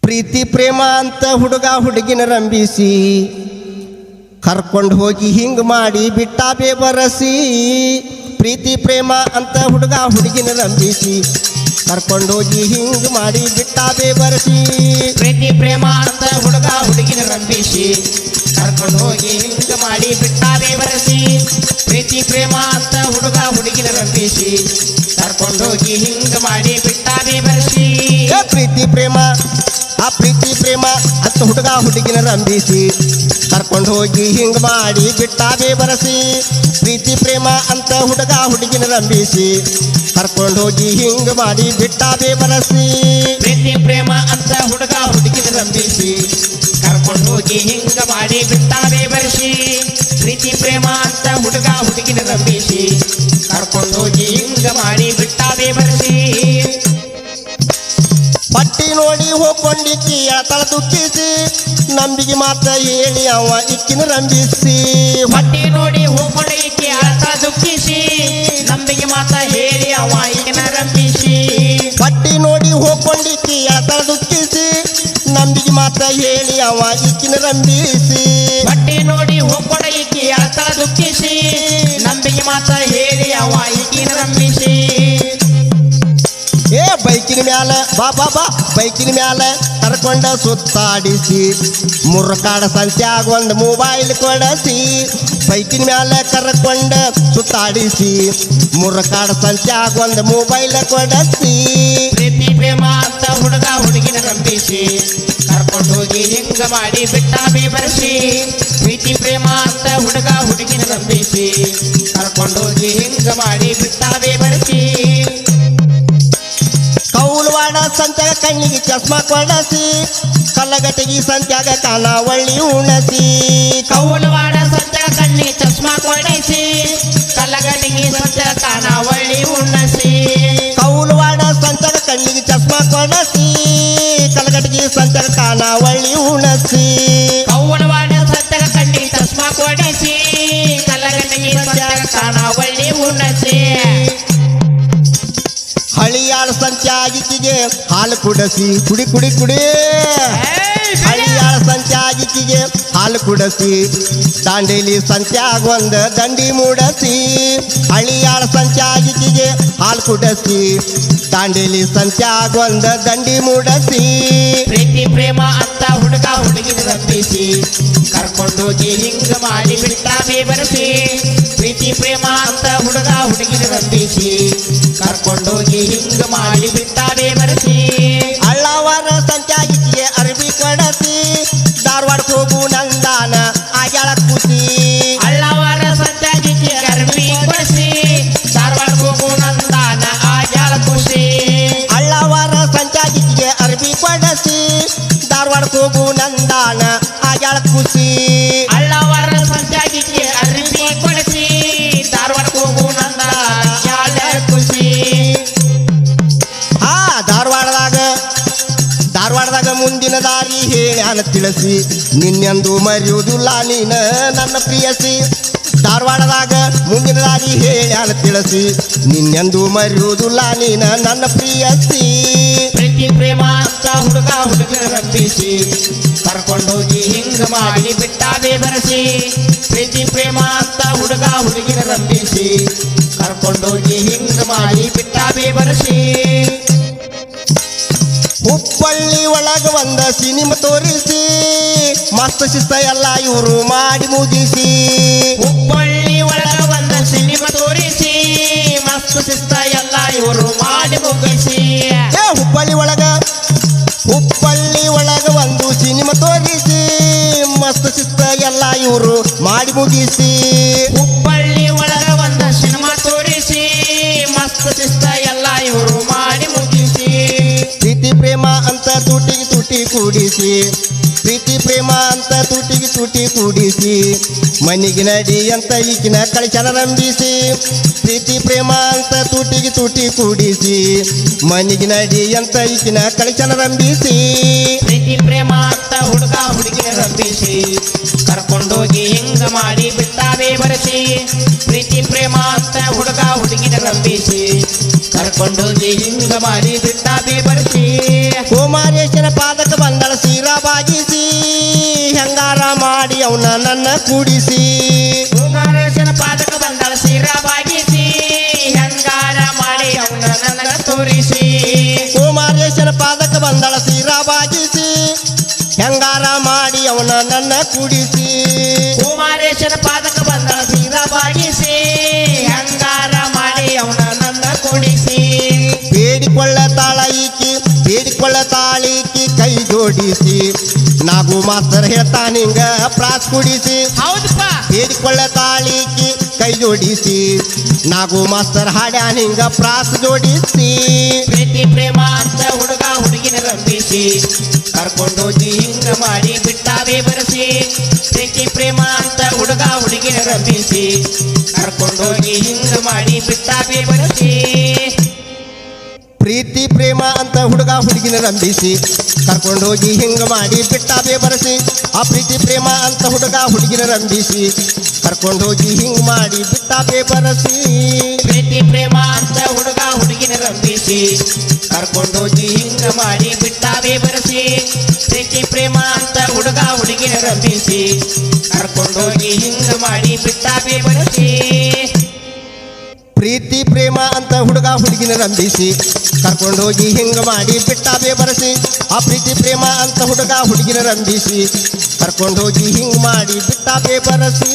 ಪ್ರೀತಿ ಪ್ರೇಮ ಅಂತ ಹುಡುಗ ಹುಡುಗಿನ ರಂಬಿಸಿ ಕರ್ಕೊಂಡು ಹೋಗಿ ಹಿಂಗ್ ಮಾಡಿ ಬಿಟ್ಟ ಬೇಬರಸಿ. ಪ್ರೀತಿ ಪ್ರೇಮ ಅಂತ ಹುಡುಗ ಹುಡುಗಿನ ರಂಬಿಸಿ ಕರ್ಕೊಂಡು ಹೋಗಿ ಹಿಂಗ್ ಮಾಡಿ ಬಿಟ್ಟ ಬೇಬರಸಿ. ಪ್ರೀತಿ ಪ್ರೇಮ ಅಂತ ಹುಡುಗ ಹುಡುಗಿನ ರಂಬಿಸಿ ಕರ್ಕೊಂಡು ಹೋಗಿ ಹಿಂಗ್ ಮಾಡಿ ಬಿಟ್ಟ ಬೇಬರಸಿ. ಪ್ರೀತಿ ಪ್ರೇಮ ಅಂತ ಹುಡುಗ ಹುಡುಗಿನ ರಂಬಿಸಿ ಕರ್ಕೊಂಡು ಹೋಗಿ ಹಿಂಗ್ ಮಾಡಿ ಬಿಟ್ಟ ಬೇಬರಸಿ. ಪ್ರೀತಿ ಪ್ರೇಮ ಆ ಪ್ರೀತಿ ಪ್ರೇಮ ಅಂತ ಹುಡುಗ ಹುಡುಗಿನ ರಂಬಿಸಿ ಕರ್ಕೊಂಡು ಹೋಗಿ ಹಿಂಗ್ ಮಾಡಿ ಬಿಟ್ಟ ಬೇಬರಸಿ. ಪ್ರೀತಿ ಪ್ರೇಮ ಅಂತ ಹುಡುಗ ಹುಡುಗಿನ ರಂಬಿಸಿ ಕರ್ಕೊಂಡು ಹೋಗಿ ಹಿಂಗ್ ಮಾಡಿ ಬಿಟ್ಟ ಬೇಬರಸಿ. ಪ್ರೀತಿ ಪ್ರೇಮ ಅಂತ ಹುಡುಗ ಹುಡುಗಿನ ರಂಬಿಸಿ ಕರ್ಕೊಂಡು ಹೋಗಿ ಹಿಂಗ್ ಮಾಡಿ ಬಿಟ್ಟ ಬೇಬರಸಿ. ಪ್ರೀತಿ ಪ್ರೇಮ ಅಂತ ಹುಡುಗ ಹುಡುಗಿನ ರಂಬಿಸಿ ಕರ್ಕೊಂಡು ಹೋಗಿ ಹಿಂಗ್ ಮಾಡಿ ಬಿಟ್ಟ ಬೇಬರಸಿ. ಪಟ್ಟಿ ನೋಡಿ ಹೋಗ್ಕೊಂಡಿಕ್ಕಿ ಎಳತಳ ದುಃಖಿಸಿ ನಂಬಿಗೆ ಮಾತ್ರ ಹೇಳಿ ಅವ ಇಕ್ಕಿನ ರಂಬಿಸಿ. ಪಟ್ಟಿ ನೋಡಿ ಹೋಗ್ಕೊಂಡಿಕ್ಕಿ ಎಳತಳ ದುಃಖಿಸಿ ನಂಬಿಗೆ ಮಾತ್ರ ಹೇಳಿ ಅವ ಈಗಿನ ರಂಬಿಸಿ. ಪಟ್ಟಿ ನೋಡಿ ಹೋಗ್ಕೊಂಡಿಕ್ಕಿ ಎಳತಳ ದುಃಖಿಸಿ ನಂಬಿಗೆ ಮಾತ್ರ ಹೇಳಿ ಅವ ಇಕ್ಕಿನ ರಂಬಿಸಿ. ಪಟ್ಟಿ ನೋಡಿ ಹೋಗ್ಕೊಂಡಿಕ್ಕಿ ಎಳತಳ ದುಃಖಿಸಿ ನಂಬಿಗೆ ಮಾತ್ರ ಹೇಳಿ ಅವ ಈಗಿನ ರಂಬಿಸಿ. ಬೈಕಿನ ಮ್ಯಾಲ ಬಾ ಬೈಕಿನ ಮ್ಯಾಲ ಕರ್ಕೊಂಡ ಸುತ್ತಾಡಿಸಿ ಮುರ್ಕಾಡ ಸಂತ್ಯಾಗ ಒಂದು ಮೊಬೈಲ್ ಕೊಡಸಿ. ಬೈಕಿನ ಮ್ಯಾಲ ಕರ್ಕೊಂಡ ಸುತ್ತಾಡಿಸಿ ಮುರ್ಕಾಡ ಸಂತ್ಯಾಗ ಒಂದು ಮೊಬೈಲ್ ಕೊಡಸಿ. ಪ್ರೀತಿ ಪ್ರೇಮ ಅಂತ ಹುಡುಗ ಹುಡುಗಿನ ರಂಬಿಸಿ ಕರ್ಕೊಂಡು ಹೋಗಿ ಹಿಂಗ ಮಾಡಿ ಬಿಟ್ಟ ಬೇಬರಸಿ. ಪ್ರೀತಿ ಪ್ರೇಮ ಅಂತ ಹುಡುಗ ಹುಡುಗಿನ ರಂಬಿಸಿ ಕರ್ಕೊಂಡು ಹೋಗಿ ಹಿಂಗ ಮಾಡಿ ಬಿಟ್ಟ ಬೇಬರಸಿ. ಕೌಲವಾಡ ಸಂತ್ಯಾಗ ಕಣ್ಣಿಗೆ ಚಸ್ಮಾ ಕೊಡಸಿ ಕಲ್ಲಗಟ್ಟಿಗೆ ಸಂತ್ಯಾಗ ಕಾನಾವಳ್ಳಿ ಉಣಸಿ. ಕೌಲವಾಡ ಸಂತ್ಯಾಗ ಕಣ್ಣಿಗೆ ಚಸ್ಮಾ ಕೊಡಿಸಿ ಕಲ್ಲಗಟ್ಟಿಗೆ ಸಂತ್ಯಾಗ ಕಾನಾವಳ್ಳಿ ಉಣಸಿ. ಕೌಲವಾಡ ಸಂತ್ಯಾಗ ಕಣ್ಣಿಗೆ ಚಸ್ಮಾ ಕೊಡಸಿ ಕಲ್ಲಗಟ್ಟಿಗೆ ಸಂತ್ಯಾಗ ಕಾನಾವಳ್ಳಿ ಉಣಸಿ. ಕೌಲವಾಡ ಸಂತ್ಯಾಗ ಕಣ್ಣಿಗೆ ಚಸ್ಮಾ ಕೊಡಿಸಿ ಕಲ್ಲಗಟ್ಟಿಗೆ ಸಂತ್ಯಾಗ ಕಾನಾವಳ್ಳಿ ಉಣಸಿ. ಹಳಿಯಾಳ ಸಂತ್ಯಾಗಿಕಿಗೆ ಹಾಲು ಕುಡಸಿ ಕುಡಿ ಕುಡಿ ಕುಡಿ. ಹಳಿಯಾಳ ಸಂತ್ಯಾಗಿಕಿಗೆ ಹಾಲು ಕುಡಸಿ ದಾಂಡೇಲಿ ಸಂತ್ಯಾಗ ಒಂದು ದಂಡಿ ಮೂಡಸಿ. ಹಳಿಯಾಳ ಸಂತ್ಯಾಗಿಕಿಗೆ ಹಾಲು ಕುಡಸಿ ದಾಂಡೇಲಿ ಸಂತ್ಯಾಗ ಒಂದು ದಂಡಿ ಮೂಡಸಿ. ಪ್ರೀತಿ ಪ್ರೇಮ ಅಂತ ಹುಡುಗ ಹುಡುಗಿನ ರಂಬಿಸಿ ಕರ್ಕೊಂಡು ಹೋಗಿ ಹಿಂಗ ಮಾಡಿ ಬಿಟ್ಟ ಬೇಬರಸಿ. ಪ್ರೀತಿ ಪ್ರೇಮ ಅಂತ ಹುಡುಗ ಹುಡುಗಿನ ರಂಬಿಸಿ ಕರ್ಕೊಂಡು ಹೋಗಿ ಹಿಂಗ ಮಾಡಿ ಬಿಟ್ಟ ಬೇಬರಸಿ. ಅಳ್ಳವಾರ ಸಂತ್ಯಾಗಿಕಿಗೆ ಅರ್ಬಿ ಕೊಡಸಿ ಧಾರವಾಡಕ್ಕೆ ಹೋಗು ನಂದಾನ ಆಗ್ಯಾಳ ಖುಷಿ. ಅಳ್ಳವಾರ ಸಂತ್ಯಾಗಿಗೆ ಅರ್ಬಿ ಕೊಡಿಸಿ ಧಾರವಾಡಕ್ಕೆ ಹೋಗು ನಂದಾನ ಆಗ್ಯಾಳ ಖುಷಿ. ಅಳ್ಳವಾರ ಸಂತ್ಯಾಗಿಕಿಗೆ ಅರ್ಬಿ ಕೊಡಸಿ ಧಾರವಾಡಕ್ಕೆ ಹೋಗು ನಂದಾನ ಆಗ್ಯಾಳ ಖುಷಿ. ಅಳ್ಳವಾರ ಸಂತ್ಯಾಗಿಗೆ ಅರ್ಬಿ ಕೊಡಿಸಿ ಧಾರವಾಡಕ್ಕೆ ಹೋಗು ನಂದಾನ ಆಗ್ಯಾಳ ಖುಷಿ. ಧಾರವಾಡದಾಗ ಮುಂದಿನ ದಾರಿ ಹೇಳ್ಯಾನ ತಿಳಿಸಿ ನಿನ್ನೆಂದು ಮರೆಯುವುದಿಲ್ಲ ನೀನ ನನ್ನ ಪ್ರಿಯಸಿ. ಧಾರವಾಡದಾಗ ಮುಂದಿನ ದಾರಿ ಹೇಳ್ಯಾನ ತಿಳಿಸಿ ನಿನ್ನೆಂದು ಮರೆಯುವುದಿಲ್ಲ ನೀನ ನನ್ನ ಪ್ರಿಯಸಿ. ಪ್ರೀತಿ ಪ್ರೇಮ ಅಂತ ಹುಡುಗ ಹುಡುಗನ ರಂಬಿಸಿ ಕರ್ಕೊಂಡು ಹೋಗಿ ಹಿಂಗ ಮಾಡಿ ಬಿಟ್ಟ ಬೇಬರಸಿ. ಪ್ರೀತಿ ಪ್ರೇಮ ಅಂತ ಹುಡುಗ ಹುಡುಗಿನ ರಂಬಿಸಿ ಕರ್ಕೊಂಡು ಹೋಗಿ ಹಿಂಗ ಮಾಡಿ ಬಿಟ್ಟ ಬೇಬರಸಿ. ಹುಬ್ಬಳ್ಳಿ ಒಳಗ ಒಂದ ಸಿನಿಮಾ ತೋರಿಸಿ ಮಸ್ತ್ ಶಿಸ್ತ ಎಲ್ಲ ಇವರು ಮಾಡಿ ಮುಗಿಸಿ. ಹುಬ್ಬಳ್ಳಿ ಒಳಗ ಒಂದ ಸಿನಿಮಾ ತೋರಿಸಿ ಮಸ್ತ್ ಶಿಸ್ತ ಎಲ್ಲ ಇವರು ಮಾಡಿ ಮುಗಿಸಿ. ಹುಬ್ಬಳ್ಳಿ ಒಳಗ ಒಂದು ಸಿನಿಮಾ ತೋರಿಸಿ ಮಸ್ತ್ ಶಿಸ್ತ ಎಲ್ಲ ಇವರು ಮಾಡಿ ಮುಗಿಸಿ. ಹುಬ್ಬಳ್ಳಿ ಒಳಗ ಒಂದ ಸಿನಿಮಾ ತೋರಿಸಿ ಮಸ್ತ್ ಶಿಸ್ತ ಎಲ್ಲ ಇವರು ಮಾಡಿ ಮುಗಿಸಿ. ಪ್ರೀತಿ ಪ್ರೇಮ ಅಂತ ತುಟಿಗೆ ತುಟಿ ಕೂಡಿಸಿ ಪ್ರೀತಿ ಪ್ರೇಮ ಅಂತ ತುಟಿಗೆ ತುಟಿ ಕೂಡಿಸಿ ಮನಿಗೆ ನಡಿ ಅಂತ ಈಗಿನ ಕಳಿಸನ ರಂಬಿಸಿ. ಪ್ರೀತಿ ಪ್ರೇಮ ಅಂತ ತುಟಿಗೆ ತುಟಿ ಕೂಡಿಸಿ ಮನಿಗೆ ನಡಿ ಅಂತ ಈಗಿನ ಕಳಿಸನ ರಂಬಿಸಿ. ಪ್ರೀತಿ ಪ್ರೇಮ ಅಂತ ಹುಡುಗ ಹುಡುಗಿನ ರಂಬಿಸಿ ಕರ್ಕೊಂಡೋಗಿ ಹಿಂಗ ಮಾಡಿ ಬಿಟ್ಟ ಬೇಬರಸಿ. ಪ್ರೀತಿ ಪ್ರೇಮ ಅಂತ ಹುಡುಗ ಹುಡುಗಿನ ರಂಬಿಸಿ ಕರ್ಕೊಂಡೋಗಿ ಹಿಂಗ ಮಾಡಿ ಬಿಟ್ಟ ಬೇಬರಸಿ. ಕುಮಾರೇಶನ ಪಾದಕ ಬಂದ ಮಾಡಿ ಅವನ ನನ್ನ ಕೂಡಿಸಿ ಕುಮಾರೇಶನ ಪಾದಕ ಬಂದಳ ಸೀರಾ ಬಾಗಿಸಿ ಹೆಂಗಾರ ಮಾಡಿ ಅವನ ನನಗ ತೋರಿಸಿ ಕುಮಾರೇಶನ ಪಾದಕ ಬಂದಳ ಸೀರಾ ಬಾಗಿಸಿ ಹೆಂಗಾರ ಮಾಡಿ ಅವನ ನನ್ನ ಕೂಡಿಸಿ ಕುಮಾರೇಶನ ಪಾದಕ ಬಂದಳ ಸೀರಾ ಬಾಗಿಸಿ ಹೆಂಗಾರ ಮಾಡಿ ಅವನ ನನ್ನ ಕೊಡಿಸಿ ಬೇಡಿಕೊಳ್ಳ ತಾಳೀಕಿ ಕೈ ಜೋಡಿಸಿ ನಾಗು ಮಾಸ್ತರ್ ಹೇಳ್ತಾನಿಂಗ ಪ್ರಾಸ್ ಕುಡಿಸಿ ಹೌದಪ್ಪ ಬೇಡಿಕೊಳ್ಳ ತಾಳೀಕಿ ಕೈ ಜೋಡಿಸಿ ನಾಗು ಮಾಸ್ತರ್ ಹಾಡ್ಯಾನಿಂಗ ಪ್ರಾಸ್ ಜೋಡಿಸಿ ಪ್ರೀತಿ ಪ್ರೇಮ ಅಂತ ಹುಡುಗ ಹುಡುಗಿನ ರಂಭಿಸಿ ಕರ್ಕೊಂಡೋಗಿ ಹಿಂಗ ಮಾಡಿ ಬಿಟ್ಟಾವೆ ಬರಸಿ ಪ್ರೀತಿ ಪ್ರೇಮ ಅಂತ ಹುಡುಗ ಹುಡುಗಿನ ರಂಭಿಸಿ ಕರ್ಕೊಂಡೋಗಿ ಹಿಂಗ ಮಾಡಿ ಬಿಟ್ಟಾವೆ ಬರಸಿ ಪ್ರೀತಿ ಪ್ರೇಮ ಅಂತ ಹುಡುಗ ಹುಡುಗಿನ ರಂಭಿಸಿ ಕರ್ಕೊಂಡೋಗಿ ಹಿಂಗ ಮಾಡಿ ಬಿಟ್ಟಾಬೆ ಬರಸಿ ಆ ಪ್ರೀತಿ ಪ್ರೇಮ ಅಂತ ಹುಡುಗ ಹುಡುಗಿನ ರಂಭಿಸಿ ಕರ್ಕೊಂಡೋಗಿ ಹಿಂಗ ಮಾಡಿ ಬಿಟ್ಟಾಬೆ ಬರಸಿ ಪ್ರೀತಿ ಪ್ರೇಮ ಅಂತ ಹುಡುಗ ಹುಡುಗಿನ ರಂಭಿಸಿ ಕರ್ಕೊಂಡೋಗಿ ಹಿಂಗ ಮಾಡಿ ಬಿಟ್ಟಾವೆ ಬರಸಿ ಪ್ರೀತಿ ಪ್ರೇಮ ಅಂತ ಹುಡುಗ ಹುಡುಗಿನ ರಂಭಿಸಿ ಕರ್ಕೊಂಡೋಗಿ ಹಿಂಗ ಮಾಡಿ ಬಿಟ್ಟಾವೆ ಬರಸಿ ಪ್ರೀತಿ ಪ್ರೇಮ ಅಂತ ಹುಡುಗ ಹುಡುಗಿನ ರಂಭಿಸಿ ಕರ್ಕೊಂಡೋಗಿ ಹಿಂಗ ಮಾಡಿ ಬಿಟ್ಟಾಬೆ ಬರಸಿ ಆ ಪ್ರೀತಿ ಪ್ರೇಮ ಅಂತ ಹುಡುಗ ಹುಡುಗಿನ ರಂಭಿಸಿ ಕರ್ಕೊಂಡೋಗಿ ಹಿಂಗ ಮಾಡಿ ಬಿಟ್ಟಾಬೆ ಬರಸಿ